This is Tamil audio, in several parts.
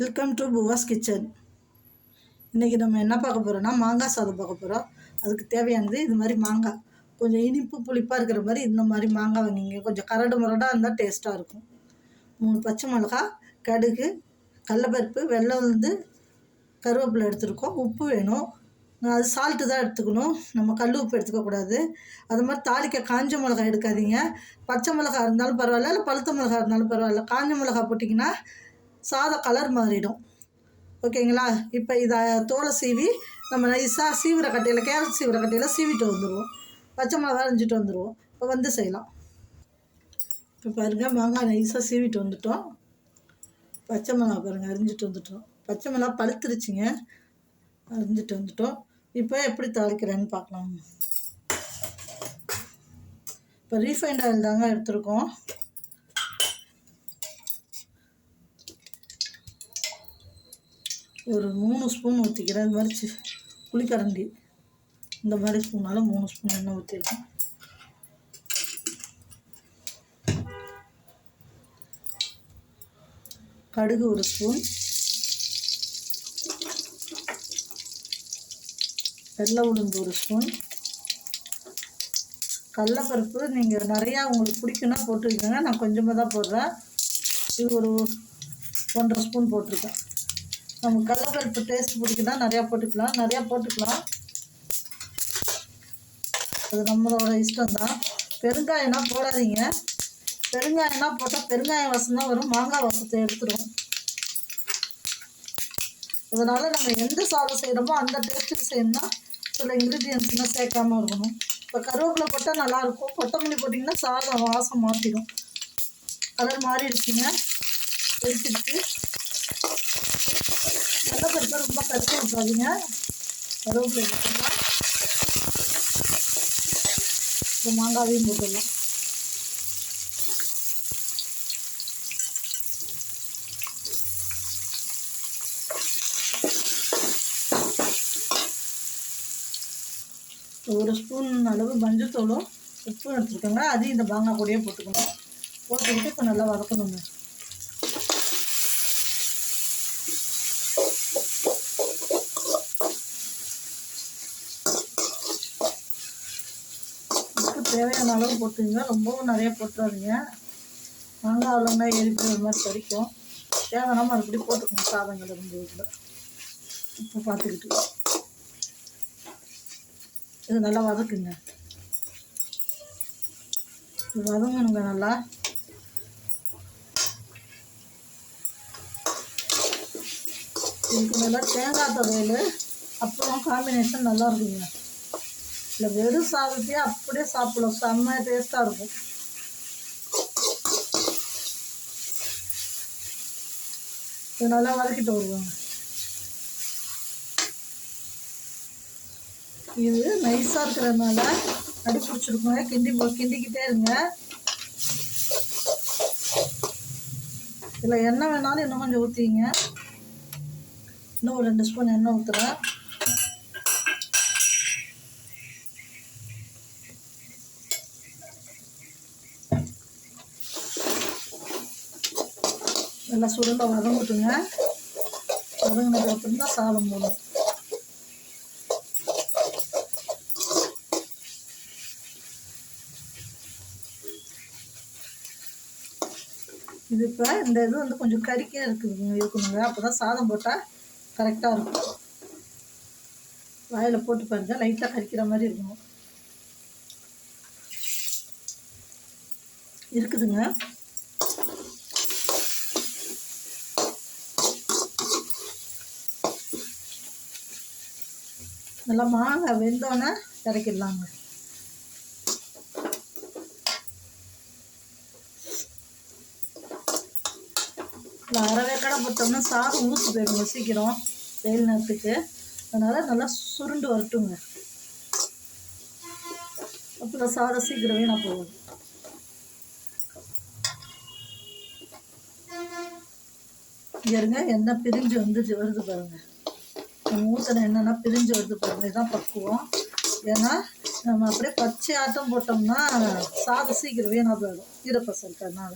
Welcome to புவாஸ் kitchen. இன்றைக்கி நம்ம என்ன பார்க்க போகிறோன்னா மாங்காய் சாதம் பார்க்க போகிறோம். அதுக்கு தேவையானது இது மாதிரி மாங்காய், கொஞ்சம் இனிப்பு புளிப்பாக இருக்கிற மாதிரி இந்த மாதிரி மாங்காய் வாங்கிங்க. கொஞ்சம் கரடு முரடாக இருந்தால் டேஸ்ட்டாக இருக்கும். 3 பச்சை மிளகா, கடுகு, கடலப்பருப்பு, வெல்லம் வந்து கருவேப்பிலை எடுத்துருக்கோம். உப்பு வேணும், அது சால்ட்டு தான் எடுத்துக்கணும், நம்ம கல் உப்பு எடுத்துக்கக்கூடாது. அது மாதிரி தாளிக்க காஞ்ச மிளகாய் எடுக்காதீங்க. பச்சை மிளகாய் இருந்தாலும் பரவாயில்ல, இல்லை பழுத்த மிளகாய் இருந்தாலும் பரவாயில்ல. காஞ்ச மிளகாய் போட்டிங்கன்னா சாதம் கலர் மாறிடும். ஓகேங்களா? இப்போ இதை தோலை சீவி நம்ம நைஸாக சீவிர கட்டையில், கேரட் சீவிர கட்டையில் சீவிட்டு வந்துடுவோம். பச்சை மிளகா அரிஞ்சிட்டு வந்துடுவோம். இப்போ வந்து செய்யலாம். இப்போ பாருங்கள், மாங்காய் நைஸாக சீவிட்டு வந்துட்டோம். பச்சை மிளகா பாருங்கள் அரிஞ்சிட்டு வந்துட்டோம். பச்சை மிளகா பழுத்துருச்சுங்க, அரிஞ்சிட்டு வந்துட்டோம். இப்போ எப்படி தாளிக்கிறேன்னு பார்க்கலாம். இப்போ ரீஃபைண்ட் ஆயில் தாங்க எடுத்துருக்கோம். ஒரு 3 ஸ்பூன் ஊற்றிக்கிறேன். இது மாதிரி புளிக்கரண்டி இந்த மாதிரி ஸ்பூனால் 3 ஸ்பூன் எண்ணெய் ஊற்றிருக்கேன். கடுகு 1 ஸ்பூன், வெள்ளை உளுந்து 1 ஸ்பூன், கடலப்பருப்பு நீங்கள் நிறையா உங்களுக்கு பிடிக்குன்னா போட்டுருக்கேங்க. நான் கொஞ்சமாக தான் போடுறேன். இது ஒரு 1.5 ஸ்பூன் போட்டிருக்கேன். நமக்கு கடலப்பருப்பு டேஸ்ட் பிடிக்குன்னா நிறையா போட்டுக்கலாம். அது நம்மளோட இஷ்டம்தான். பெருங்காயம்னா போடாதீங்க. பெருங்காயம்னா போட்டால் பெருங்காயம் வாசம் தான் வரும், மாங்காய் வாசத்தை எடுத்துடும். அதனால் நம்ம எந்த சாதம் செய்கிறோமோ அந்த டேஸ்ட்டுக்கு செய்யணும்னா சில இன்க்ரீடியன்ஸ்லாம் சேர்க்காமல் இருக்கணும். இப்போ கருவேப்பிலை போட்டால் நல்லாயிருக்கும். கொத்தமல்லி போட்டிங்கன்னா சாதம் வாசம் மாற்றிடும். கலர் மாறிடுச்சுங்க, எடுத்துட்டு கடலப்பருப்பை ரொம்ப கருத்து விட்டாதீங்க. கருவேப்பிலை போட்டுடலாம். இப்போ மாங்காவையும் போட்டுடலாம். ஒரு ஸ்பூன் அளவு மஞ்சத்தூளும் உப்பும் எடுத்துருக்கோங்க. அதையும் இந்த மாங்காய் கூடயே போட்டுக்கணும். போட்டுக்கிட்டு இப்போ நல்லா வதக்கணுங்க. தேவையான அளவு போட்டுங்க, ரொம்பவும் நிறைய போட்டுறாதீங்க. மாங்காய் அவ்வளோனா எரிக்கிற மாதிரி கிடைக்கும். தேவையான மறுபடி போட்டுக்கணும் சாதங்கள் இருந்து. இதில் இப்போ பார்த்துக்கிட்டு இது நல்லா வதக்குங்க. இது வதங்கணுங்க நல்லா. இதுக்கு நல்லா தேங்காய் துவையல் அப்புறம் காம்பினேஷன் நல்லா இருக்குங்க. இல்லை வெறும் சாதத்தையே அப்படியே சாப்பிடலாம், செம்ம டேஸ்ட்டாக இருக்கும். இது நல்லா வதக்கிட்டு வருவாங்க. இது நைஸாக இருக்கிறதுனால அடி பிடிச்சிருக்கோங்க. கிண்டிக்கிட்டே இருங்க. இதில் எண்ணெய் வேணாலும் இன்னும் கொஞ்சம் ஊற்றிங்க. இன்னும் ஒரு 2 ஸ்பூன் எண்ணெய் ஊற்றுறேன். நல்லா சுருண்டை வதங்கட்டுங்க. வதங்கினதுக்கு அப்புறம் தான் சாதம் போடும். இது இப்போ இந்த இது வந்து கொஞ்சம் கறிக்கையாக இருக்கணுங்க. அப்போ தான் சாதம் போட்டால் கரெக்டாக இருக்கும். வாயில் போட்டு பாருங்கள், லைட்டாக கறிக்கிற மாதிரி இருக்கணும். இருக்குதுங்க. நல்லா மாங்காய் வெந்தோன்னே இறக்கிடலாங்க. இல்லை அரைவேக்காடாக போட்டோம்னா சாதம் ஊற்றி போயிடுங்க சீக்கிரம் வெயில் நேரத்துக்கு. அதனால் நல்லா சுருண்டு வரட்டுங்க. அப்புறம் சாதம் சீக்கிரம் வீணாக போகும். இங்கே இருங்க, எண்ணெய் பிரிஞ்சு வருது பாருங்கள். நம்ம ஊற்றின என்னென்னா பிரிஞ்சு வருது பாருங்கள். இதுதான் பக்குவம். ஏன்னா நம்ம அப்படியே பச்சை ஆட்டம் போட்டோம்னா சாதம் சீக்கிரம் வீணாக போயிடும், ஈரப்பசம் இருக்கிறதுனால.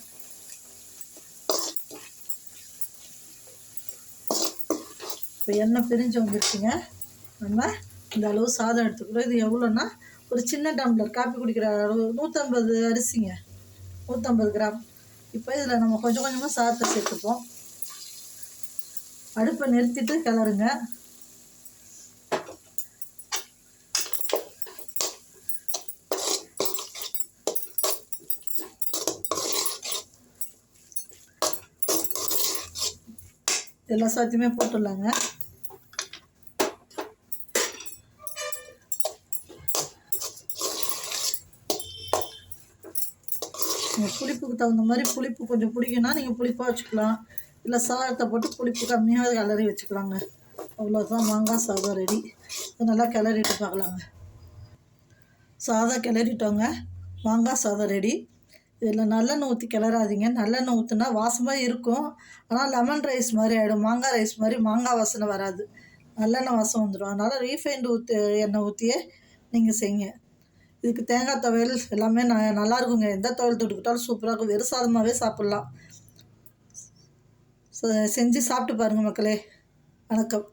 இப்போ எண்ணெய் பிரிஞ்சு வந்துருச்சுங்க. நம்ம இந்த அளவு சாதம் எடுத்துக்கிறோம். இது எவ்வளோன்னா ஒரு சின்ன டம்ளர் காப்பி குடிக்கிற அளவு 150 அரிசிங்க, 150 கிராம். இப்போ இதில் நம்ம கொஞ்சம் கொஞ்சமாக சாதத்தை சேர்த்துப்போம். அடுப்பை நிறுத்திட்டு கிளறுங்க. எல்லா சாதத்தையுமே போட்டுடலாங்க. நீங்கள் புளிப்புக்கு தகுந்த மாதிரி புளிப்பு கொஞ்சம் பிடிக்குன்னா நீங்கள் புளிப்பாக வச்சுக்கலாம். இல்லை சாதத்தை போட்டு புளிப்பு கம்மியாக கிளறி வச்சுக்கலாங்க. அவ்வளோதான், மாங்காய் சாதம் ரெடி. இது நல்லா கிளறிட்டு பார்க்கலாங்க. சாதம் கிளறிட்டோங்க. மாங்காய் சாதம் ரெடி. இதில் நல்லெண்ணெய் ஊற்றி கிளறாதீங்க. நல்லெண்ணெய் ஊற்றுனா வாசமாக இருக்கும், ஆனால் லெமன் ரைஸ் மாதிரி ஆகிடும். மாங்காய் ரைஸ் மாதிரி மாங்காய் வாசனை வராது, நல்லெண்ணெய் வாசம் வந்துடும். அதனால் ரீஃபைண்டு எண்ணெய் ஊற்றியே நீங்கள் செய்யுங்க. இதுக்கு தேங்காய் துவையல் எல்லாமே நல்லாயிருக்குங்க. எந்த துவையல் தொட்டுக்கிட்டாலும் சூப்பராக இருக்கும். வெறும் சாதமாகவே சாப்பிட்லாம். செஞ்சு சாப்பிட்டு பாருங்கள் மக்களே. வணக்கம்.